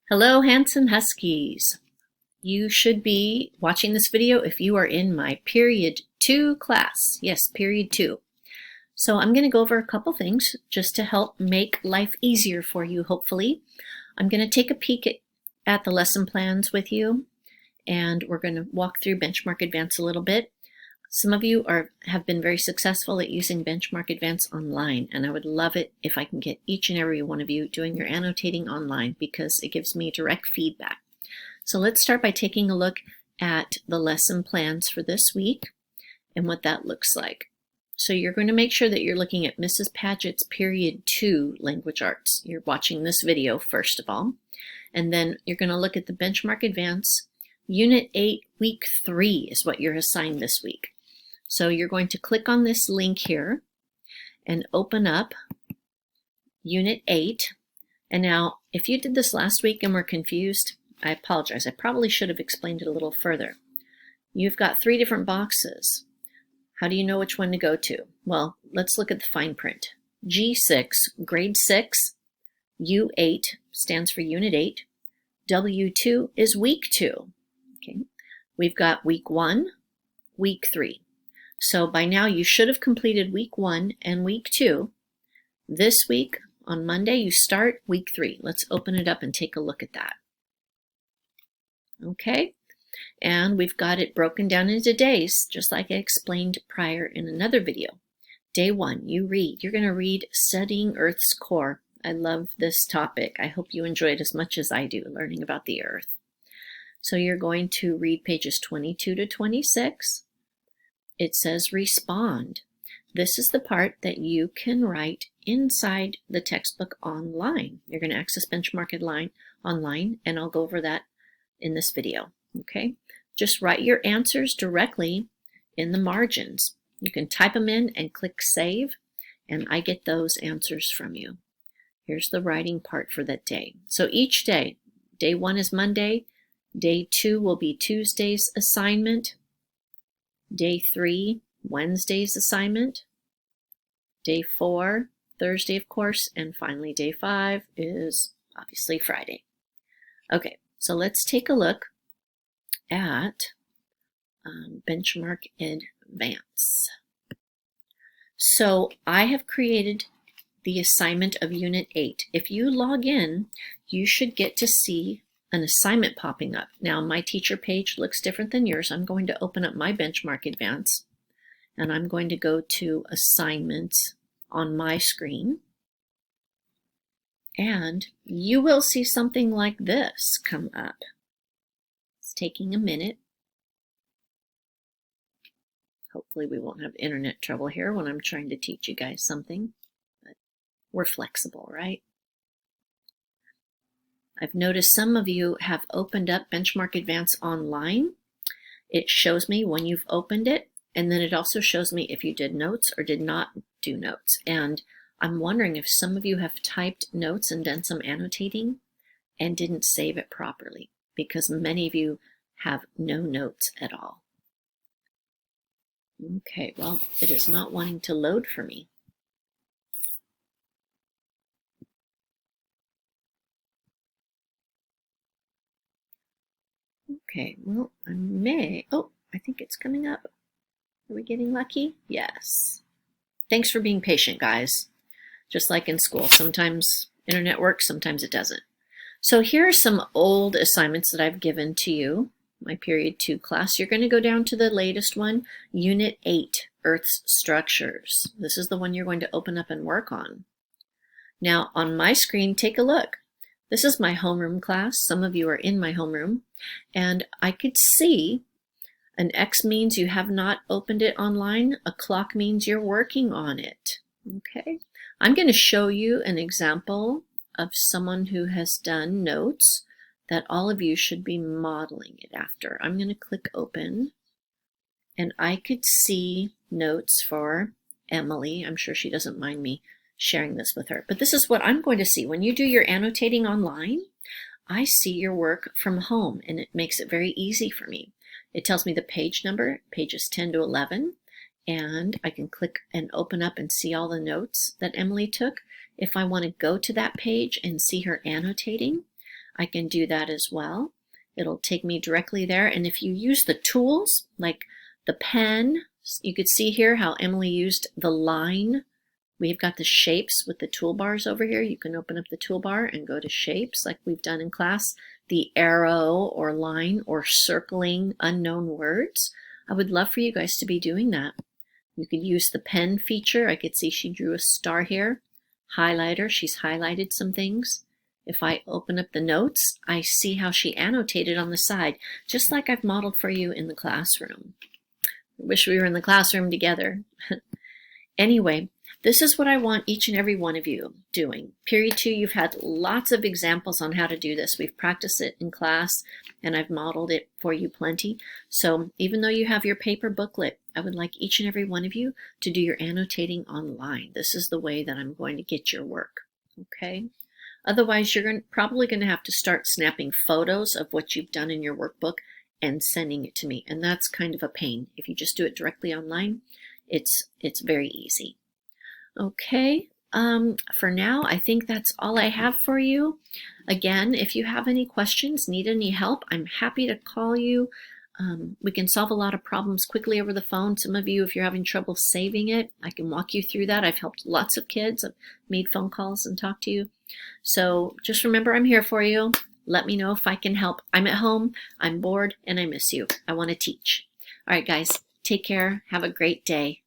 Hello, handsome Huskies. You should be watching this video if you are in my Period 2 class. Yes, Period 2. So I'm going to go over a couple things just to help make life easier for you, hopefully. I'm going to take a peek at the lesson plans with you, and we're going to walk through Benchmark Advance a little bit. Some of you have been very successful at using Benchmark Advance online, and I would love it if I can get each and every one of you doing your annotating online because it gives me direct feedback. So let's start by taking a look at the lesson plans for this week and what that looks like. So you're going to make sure that you're looking at Mrs. Paget's Period 2 Language Arts. You're watching this video first of all, and then you're going to look at the Benchmark Advance. Unit 8, Week 3 is what you're assigned this week. So you're going to click on this link here and open up Unit 8. And now, if you did this last week and were confused, I apologize. I probably should have explained it a little further. You've got 3 different boxes. How do you know which one to go to? Well, let's look at the fine print. G6, Grade 6, U8 stands for Unit 8. W2 is Week 2. Okay. We've got Week 1, Week 3. So by now you should have completed Week 1 and Week 2. This week, on Monday, you start Week 3. Let's open it up and take a look at that. Okay, and we've got it broken down into days, just like I explained prior in another video. Day 1, you read. You're going to read Studying Earth's Core. I love this topic. I hope you enjoy it as much as I do, learning about the Earth. So you're going to read pages 22 to 26. It says respond. This is the part that you can write inside the textbook online. You're going to access Benchmark online, and I'll go over that in this video. Okay, just write your answers directly in the margins. You can type them in and click save, and I get those answers from you. Here's the writing part for that day. So each day, day 1 is Monday, day 2 will be Tuesday's assignment, day 3, Wednesday's assignment, day 4, Thursday, of course, and finally day 5 is obviously Friday. Okay, so let's take a look at Benchmark Advance. So I have created the assignment of Unit 8. If you log in, you should get to see an assignment popping up. Now my teacher page looks different than yours. I'm going to open up my Benchmark Advance, and I'm going to go to Assignments on my screen, and you will see something like this come up. It's taking a minute. Hopefully we won't have internet trouble here when I'm trying to teach you guys something, but we're flexible, right? I've noticed some of you have opened up Benchmark Advance online. It shows me when you've opened it, and then it also shows me if you did notes or did not do notes. And I'm wondering if some of you have typed notes and done some annotating and didn't save it properly, because many of you have no notes at all. Okay, well, it is not wanting to load for me. Okay, well, I think it's coming up. Are we getting lucky? Yes. Thanks for being patient, guys. Just like in school, sometimes internet works, sometimes it doesn't. So here are some old assignments that I've given to you, my Period 2 class. You're going to go down to the latest one, Unit 8, Earth's Structures. This is the one you're going to open up and work on. Now, on my screen, take a look. This is my homeroom class. Some of you are in my homeroom, and I could see an X means you have not opened it online. A clock means you're working on it. Okay, I'm going to show you an example of someone who has done notes that all of you should be modeling it after. I'm going to click open, and I could see notes for Emily. I'm sure she doesn't mind me sharing this with her, but this is what I'm going to see. When you do your annotating online, I see your work from home, and it makes it very easy for me. It tells me the page number, pages 10 to 11, and I can click and open up and see all the notes that Emily took. If I want to go to that page and see her annotating, I can do that as well. It'll take me directly there. And if you use the tools, like the pen, you could see here how Emily used the line. We've got the shapes with the toolbars over here. You can open up the toolbar and go to shapes like we've done in class. The arrow or line or circling unknown words. I would love for you guys to be doing that. You could use the pen feature. I could see she drew a star here. Highlighter, she's highlighted some things. If I open up the notes, I see how she annotated on the side, just like I've modeled for you in the classroom. I wish we were in the classroom together. Anyway, this is what I want each and every one of you doing. Period 2, you've had lots of examples on how to do this. We've practiced it in class, and I've modeled it for you plenty. So even though you have your paper booklet, I would like each and every one of you to do your annotating online. This is the way that I'm going to get your work, okay? Otherwise, you're probably going to have to start snapping photos of what you've done in your workbook and sending it to me, and that's kind of a pain. If you just do it directly online, it's very easy. Okay, for now, I think that's all I have for you. Again, if you have any questions, need any help, I'm happy to call you. We can solve a lot of problems quickly over the phone. Some of you, if you're having trouble saving it, I can walk you through that. I've helped lots of kids. I've made phone calls and talked to you. So just remember, I'm here for you. Let me know if I can help. I'm at home, I'm bored, and I miss you. I want to teach. All right, guys, take care. Have a great day.